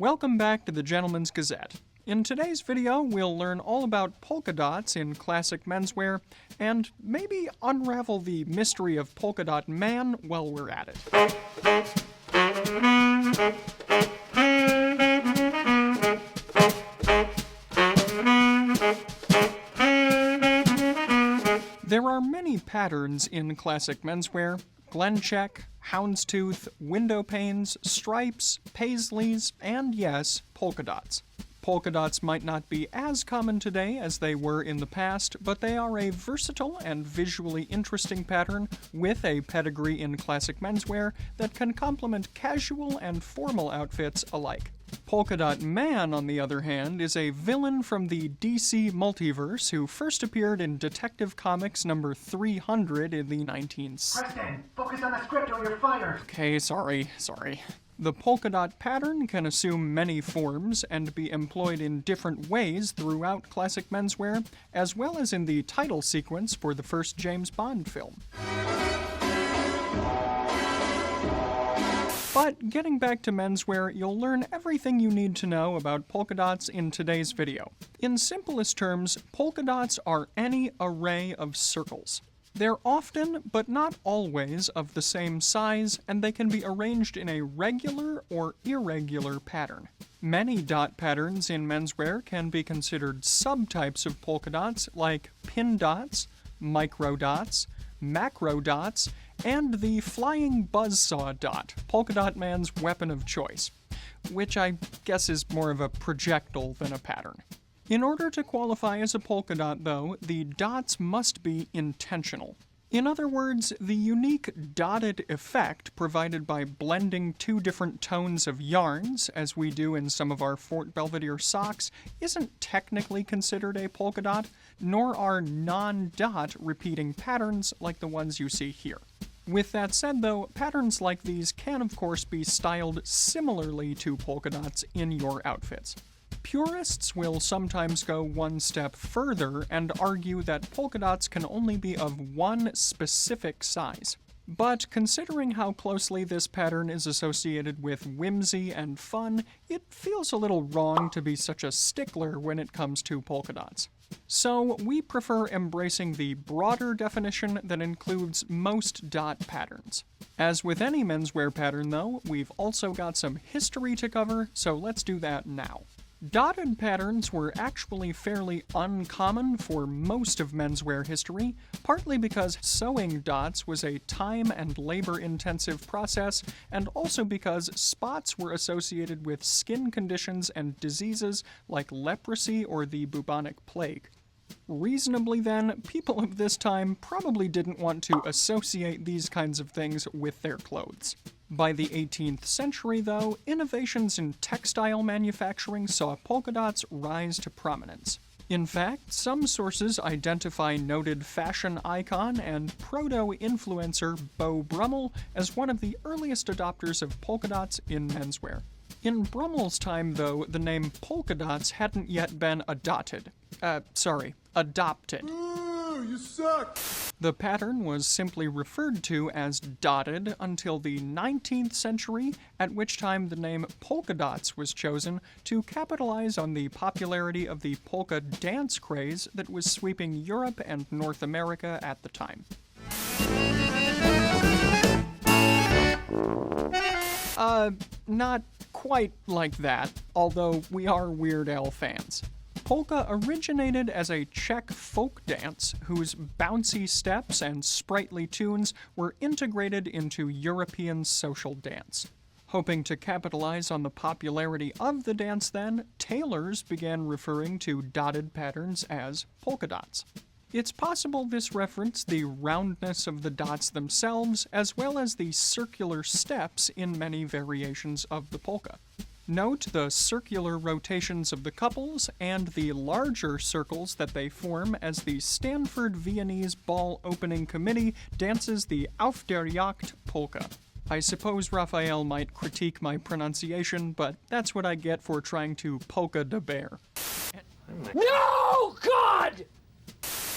Welcome back to the Gentleman's Gazette. In today's video, we'll learn all about polka dots in classic menswear, and maybe unravel the mystery of polka dot man while we're at it. There are many patterns in classic menswear: Glencheck, houndstooth, window panes, stripes, paisleys, and yes, polka dots. Polka dots might not be as common today as they were in the past, but they are a versatile and visually interesting pattern with a pedigree in classic menswear that can complement casual and formal outfits alike. Polka Dot Man, on the other hand, is a villain from the DC multiverse who first appeared in Detective Comics number 300 in the 19s. Preston, focus on the script or you're fired! Okay, sorry. The polka dot pattern can assume many forms and be employed in different ways throughout classic menswear, as well as in the title sequence for the first James Bond film. But getting back to menswear, you'll learn everything you need to know about polka dots in today's video. In simplest terms, polka dots are any array of circles. They're often, but not always, of the same size, and they can be arranged in a regular or irregular pattern. Many dot patterns in menswear can be considered subtypes of polka dots, like pin dots, micro dots, macro dots, and the flying buzzsaw dot, Polka Dot Man's weapon of choice, which I guess is more of a projectile than a pattern. In order to qualify as a polka dot, though, the dots must be intentional. In other words, the unique dotted effect provided by blending two different tones of yarns, as we do in some of our Fort Belvedere socks, isn't technically considered a polka dot, nor are non-dot repeating patterns like the ones you see here. With that said, though, patterns like these can of course be styled similarly to polka dots in your outfits. Purists will sometimes go one step further and argue that polka dots can only be of one specific size. But considering how closely this pattern is associated with whimsy and fun, it feels a little wrong to be such a stickler when it comes to polka dots. So we prefer embracing the broader definition that includes most dot patterns. As with any menswear pattern, though, we've also got some history to cover, so let's do that now. Dotted patterns were actually fairly uncommon for most of menswear history, partly because sewing dots was a time and labor-intensive process, and also because spots were associated with skin conditions and diseases like leprosy or the bubonic plague. Reasonably then, people of this time probably didn't want to associate these kinds of things with their clothes. By the 18th century, though, innovations in textile manufacturing saw polka dots rise to prominence. In fact, some sources identify noted fashion icon and proto-influencer Beau Brummel as one of the earliest adopters of polka dots in menswear. In Brummel's time, though, the name polka dots hadn't yet been adopted. Ooh, you suck! The pattern was simply referred to as dotted until the 19th century, at which time the name polka dots was chosen to capitalize on the popularity of the polka dance craze that was sweeping Europe and North America at the time. Not quite like that, although we are Weird Al fans. Polka originated as a Czech folk dance whose bouncy steps and sprightly tunes were integrated into European social dance. Hoping to capitalize on the popularity of the dance then, tailors began referring to dotted patterns as polka dots. It's possible this referenced the roundness of the dots themselves, as well as the circular steps in many variations of the polka. Note the circular rotations of the couples and the larger circles that they form as the Stanford Viennese Ball Opening Committee dances the Auf der Jagd polka. I suppose Raphael might critique my pronunciation, but that's what I get for trying to polka de bear. No, God!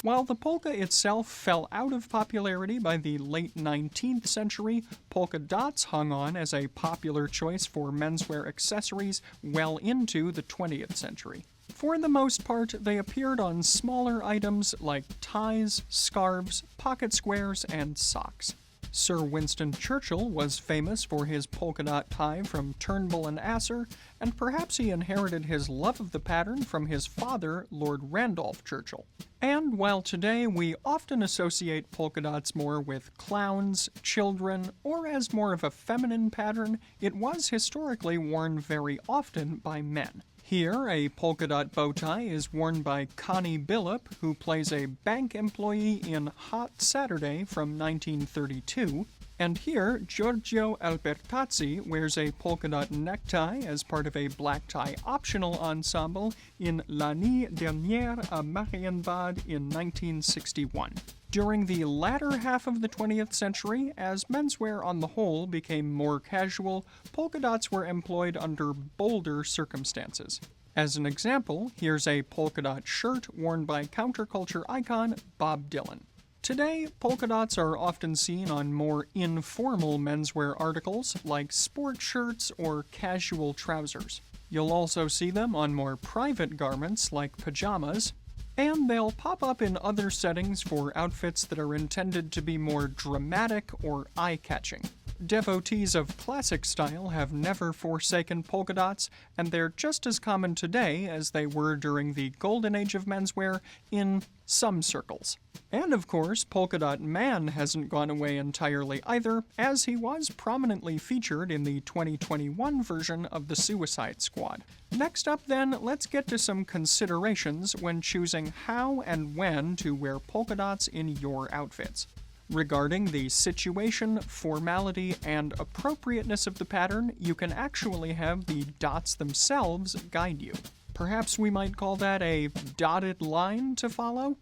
While the polka itself fell out of popularity by the late 19th century, polka dots hung on as a popular choice for menswear accessories well into the 20th century. For the most part, they appeared on smaller items like ties, scarves, pocket squares, and socks. Sir Winston Churchill was famous for his polka dot tie from Turnbull and Asser, and perhaps he inherited his love of the pattern from his father, Lord Randolph Churchill. And while today we often associate polka dots more with clowns, children, or as more of a feminine pattern, it was historically worn very often by men. Here, a polka dot bow tie is worn by Connie Billop, who plays a bank employee in Hot Saturday from 1932, and here, Giorgio Albertazzi wears a polka dot necktie as part of a black tie optional ensemble in L'année dernière à Marienbad in 1961. During the latter half of the 20th century, as menswear on the whole became more casual, polka dots were employed under bolder circumstances. As an example, here's a polka dot shirt worn by counterculture icon Bob Dylan. Today, polka dots are often seen on more informal menswear articles like sport shirts or casual trousers. You'll also see them on more private garments like pajamas, and they'll pop up in other settings for outfits that are intended to be more dramatic or eye-catching. Devotees of classic style have never forsaken polka dots, and they're just as common today as they were during the golden age of menswear in some circles. And of course, Polka Dot Man hasn't gone away entirely either, as he was prominently featured in the 2021 version of the Suicide Squad. Next up then, let's get to some considerations when choosing how and when to wear polka dots in your outfits. Regarding the situation, formality, and appropriateness of the pattern, you can actually have the dots themselves guide you. Perhaps we might call that a dotted line to follow?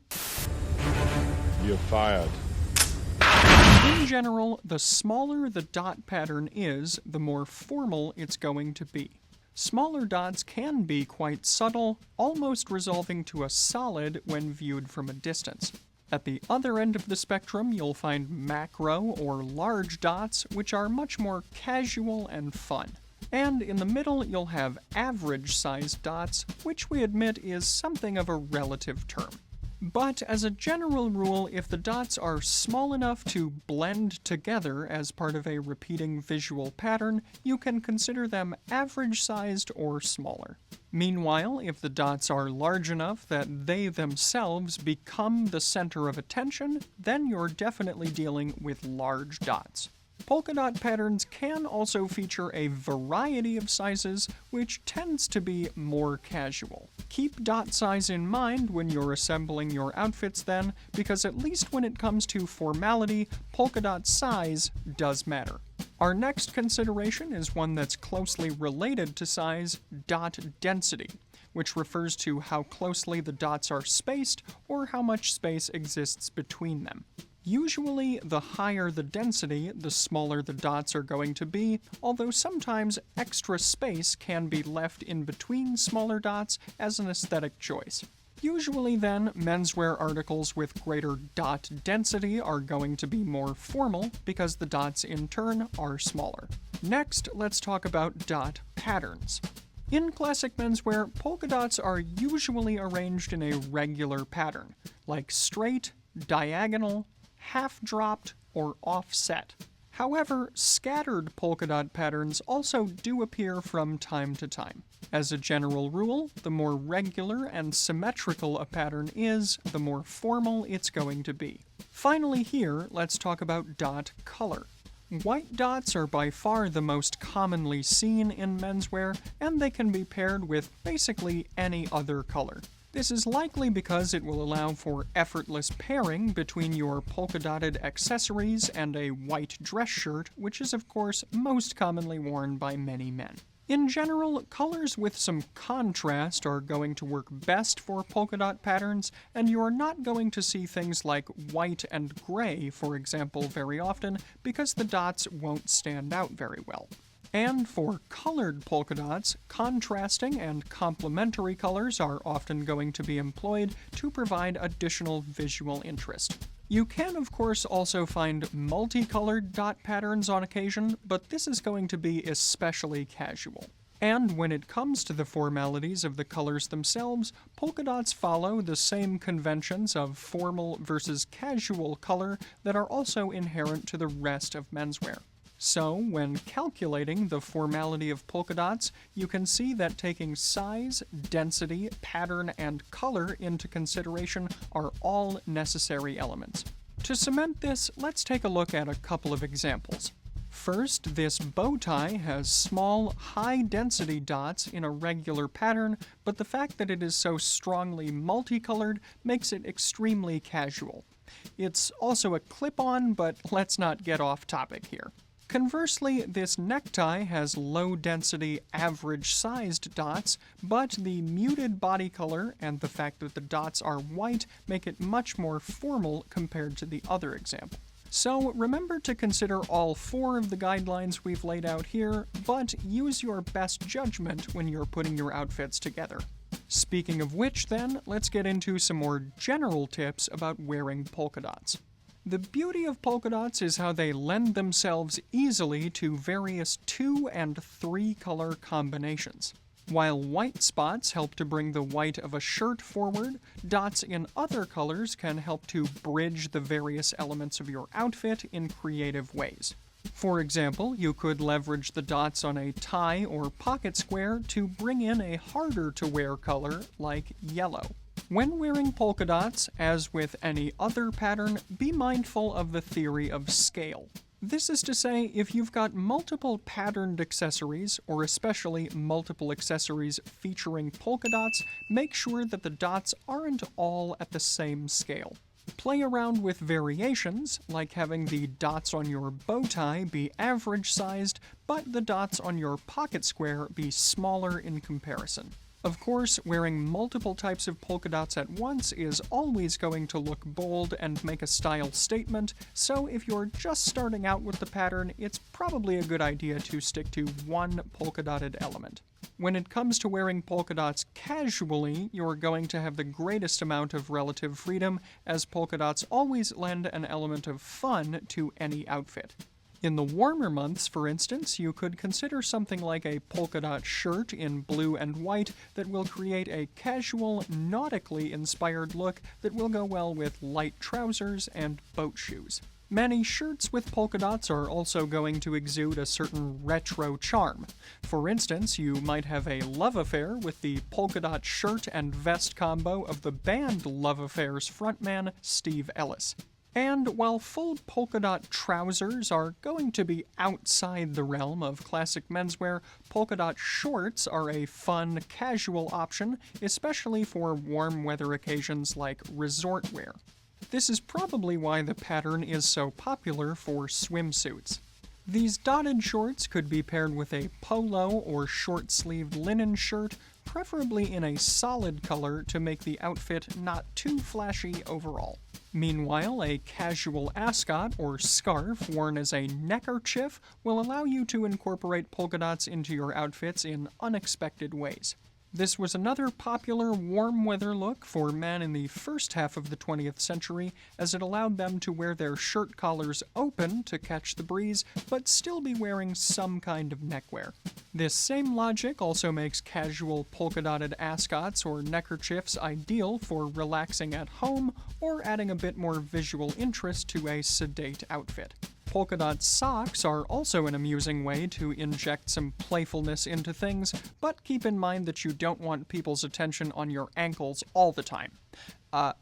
You're fired. In general, the smaller the dot pattern is, the more formal it's going to be. Smaller dots can be quite subtle, almost resolving to a solid when viewed from a distance. At the other end of the spectrum, you'll find macro or large dots, which are much more casual and fun. And in the middle, you'll have average-sized dots, which we admit is something of a relative term. But as a general rule, if the dots are small enough to blend together as part of a repeating visual pattern, you can consider them average-sized or smaller. Meanwhile, if the dots are large enough that they themselves become the center of attention, then you're definitely dealing with large dots. Polka dot patterns can also feature a variety of sizes, which tends to be more casual. Keep dot size in mind when you're assembling your outfits then, because at least when it comes to formality, polka dot size does matter. Our next consideration is one that's closely related to size, dot density, which refers to how closely the dots are spaced or how much space exists between them. Usually, the higher the density, the smaller the dots are going to be, although sometimes extra space can be left in between smaller dots as an aesthetic choice. Usually then, menswear articles with greater dot density are going to be more formal because the dots in turn are smaller. Next, let's talk about dot patterns. In classic menswear, polka dots are usually arranged in a regular pattern, like straight, diagonal, half-dropped, or offset. However, scattered polka dot patterns also do appear from time to time. As a general rule, the more regular and symmetrical a pattern is, the more formal it's going to be. Finally here, let's talk about dot color. White dots are by far the most commonly seen in menswear, and they can be paired with basically any other color. This is likely because it will allow for effortless pairing between your polka-dotted accessories and a white dress shirt, which is of course most commonly worn by many men. In general, colors with some contrast are going to work best for polka dot patterns, and you are not going to see things like white and gray, for example, very often, because the dots won't stand out very well. And for colored polka dots, contrasting and complementary colors are often going to be employed to provide additional visual interest. You can, of course, also find multicolored dot patterns on occasion, but this is going to be especially casual. And when it comes to the formalities of the colors themselves, polka dots follow the same conventions of formal versus casual color that are also inherent to the rest of menswear. So, when calculating the formality of polka dots, you can see that taking size, density, pattern, and color into consideration are all necessary elements. To cement this, let's take a look at a couple of examples. First, this bow tie has small, high-density dots in a regular pattern, but the fact that it is so strongly multicolored makes it extremely casual. It's also a clip-on, but let's not get off topic here. Conversely, this necktie has low-density, average-sized dots, but the muted body color and the fact that the dots are white make it much more formal compared to the other example. So remember to consider all 4 of the guidelines we've laid out here, but use your best judgment when you're putting your outfits together. Speaking of which then, let's get into some more general tips about wearing polka dots. The beauty of polka dots is how they lend themselves easily to various 2 and 3 color combinations. While white spots help to bring the white of a shirt forward, dots in other colors can help to bridge the various elements of your outfit in creative ways. For example, you could leverage the dots on a tie or pocket square to bring in a harder-to-wear color like yellow. When wearing polka dots, as with any other pattern, be mindful of the theory of scale. This is to say, if you've got multiple patterned accessories, or especially multiple accessories featuring polka dots, make sure that the dots aren't all at the same scale. Play around with variations, like having the dots on your bow tie be average-sized, but the dots on your pocket square be smaller in comparison. Of course, wearing multiple types of polka dots at once is always going to look bold and make a style statement, so if you're just starting out with the pattern, it's probably a good idea to stick to one polka-dotted element. When it comes to wearing polka dots casually, you're going to have the greatest amount of relative freedom, as polka dots always lend an element of fun to any outfit. In the warmer months, for instance, you could consider something like a polka dot shirt in blue and white that will create a casual, nautically inspired look that will go well with light trousers and boat shoes. Many shirts with polka dots are also going to exude a certain retro charm. For instance, you might have a love affair with the polka dot shirt and vest combo of the band Love Affair's frontman, Steve Ellis. And while full polka dot trousers are going to be outside the realm of classic menswear, polka dot shorts are a fun, casual option, especially for warm weather occasions like resort wear. This is probably why the pattern is so popular for swimsuits. These dotted shorts could be paired with a polo or short-sleeved linen shirt, preferably in a solid color to make the outfit not too flashy overall. Meanwhile, a casual ascot or scarf worn as a neckerchief will allow you to incorporate polka dots into your outfits in unexpected ways. This was another popular warm weather look for men in the first half of the 20th century, as it allowed them to wear their shirt collars open to catch the breeze, but still be wearing some kind of neckwear. This same logic also makes casual polka-dotted ascots or neckerchiefs ideal for relaxing at home or adding a bit more visual interest to a sedate outfit. Polka dot socks are also an amusing way to inject some playfulness into things, but keep in mind that you don't want people's attention on your ankles all the time.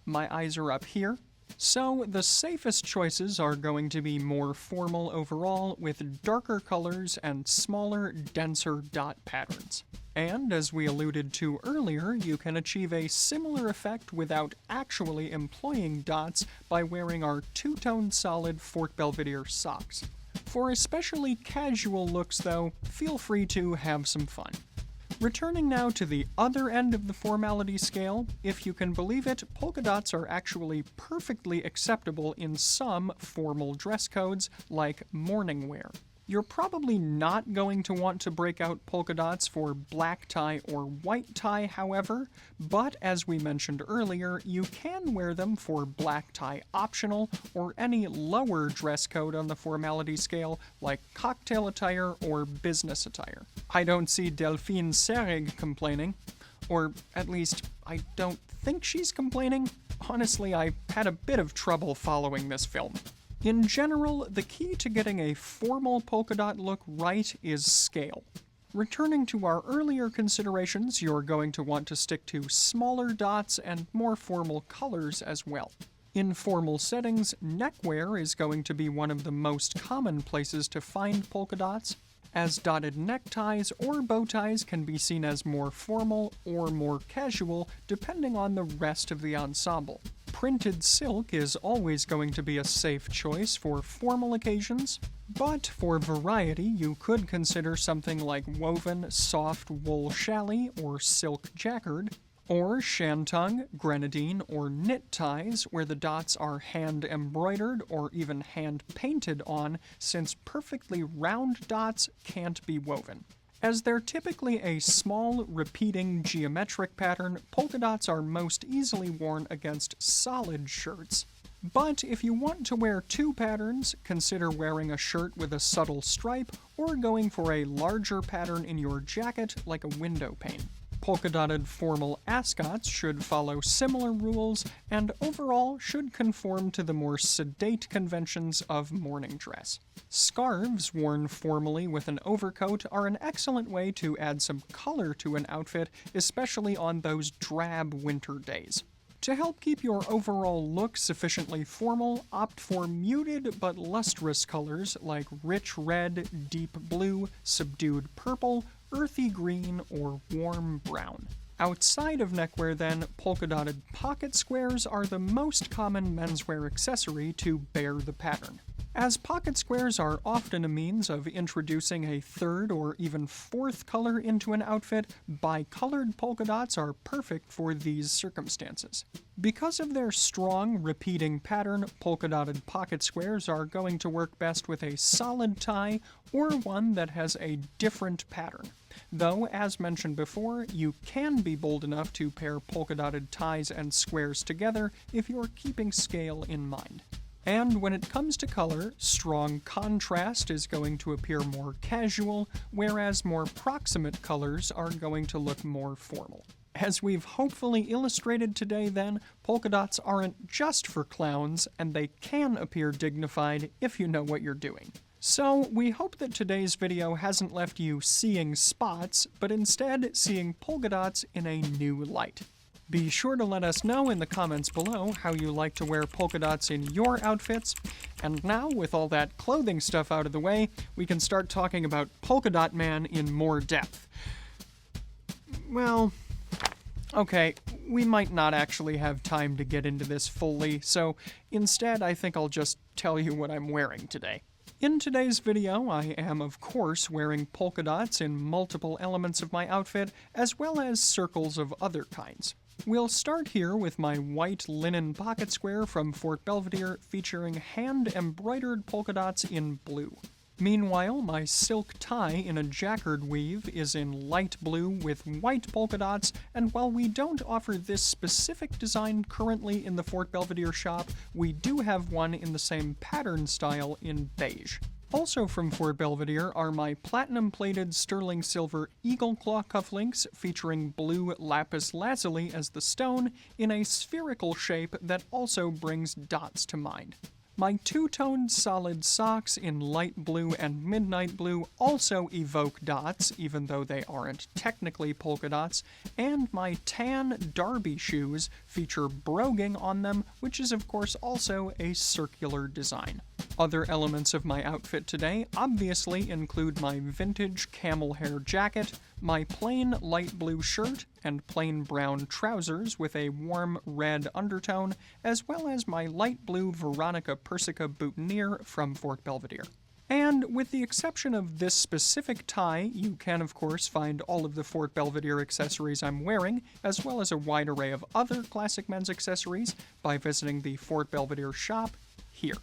My eyes are up here. So the safest choices are going to be more formal overall, with darker colors and smaller, denser dot patterns. And, as we alluded to earlier, you can achieve a similar effect without actually employing dots by wearing our two-tone solid Fort Belvedere socks. For especially casual looks, though, feel free to have some fun. Returning now to the other end of the formality scale, if you can believe it, polka dots are actually perfectly acceptable in some formal dress codes, like morning wear. You're probably not going to want to break out polka dots for black tie or white tie, however, but as we mentioned earlier, you can wear them for black tie optional or any lower dress code on the formality scale like cocktail attire or business attire. I don't see Delphine Seyrig complaining, or at least I don't think she's complaining. Honestly, I had a bit of trouble following this film. In general, the key to getting a formal polka dot look right is scale. Returning to our earlier considerations, you're going to want to stick to smaller dots and more formal colors as well. In formal settings, neckwear is going to be one of the most common places to find polka dots, as dotted neckties or bow ties can be seen as more formal or more casual depending on the rest of the ensemble. Printed silk is always going to be a safe choice for formal occasions, but for variety you could consider something like woven soft wool challis or silk jacquard, or shantung, grenadine, or knit ties where the dots are hand embroidered or even hand painted on, since perfectly round dots can't be woven. As they're typically a small, repeating geometric pattern, polka dots are most easily worn against solid shirts. But if you want to wear two patterns, consider wearing a shirt with a subtle stripe or going for a larger pattern in your jacket like a window pane. Polka-dotted formal ascots should follow similar rules and overall should conform to the more sedate conventions of morning dress. Scarves worn formally with an overcoat are an excellent way to add some color to an outfit, especially on those drab winter days. To help keep your overall look sufficiently formal, opt for muted but lustrous colors like rich red, deep blue, subdued purple, earthy green, or warm brown. Outside of neckwear then, polka-dotted pocket squares are the most common menswear accessory to bear the pattern. As pocket squares are often a means of introducing a third or even fourth color into an outfit, bicolored polka dots are perfect for these circumstances. Because of their strong, repeating pattern, polka-dotted pocket squares are going to work best with a solid tie or one that has a different pattern. Though, as mentioned before, you can be bold enough to pair polka-dotted ties and squares together if you're keeping scale in mind. And when it comes to color, strong contrast is going to appear more casual, whereas more proximate colors are going to look more formal. As we've hopefully illustrated today then, polka dots aren't just for clowns, and they can appear dignified if you know what you're doing. So, we hope that today's video hasn't left you seeing spots, but instead seeing polka dots in a new light. Be sure to let us know in the comments below how you like to wear polka dots in your outfits. And now, with all that clothing stuff out of the way, we can start talking about Polka Dot Man in more depth. Well, okay, we might not actually have time to get into this fully, so instead I think I'll just tell you what I'm wearing today. In today's video, I am of course wearing polka dots in multiple elements of my outfit, as well as circles of other kinds. We'll start here with my white linen pocket square from Fort Belvedere featuring hand-embroidered polka dots in blue. Meanwhile, my silk tie in a jacquard weave is in light blue with white polka dots, and while we don't offer this specific design currently in the Fort Belvedere shop, we do have one in the same pattern style in beige. Also from Fort Belvedere are my platinum-plated sterling silver eagle claw cufflinks featuring blue lapis lazuli as the stone in a spherical shape that also brings dots to mind. My two-toned solid socks in light blue and midnight blue also evoke dots, even though they aren't technically polka dots, and my tan derby shoes feature broguing on them, which is of course also a circular design. Other elements of my outfit today obviously include my vintage camel hair jacket, my plain light blue shirt, and plain brown trousers with a warm red undertone, as well as my light blue Veronica Persica boutonniere from Fort Belvedere. And with the exception of this specific tie, you can of course find all of the Fort Belvedere accessories I'm wearing, as well as a wide array of other classic men's accessories, by visiting the Fort Belvedere shop here.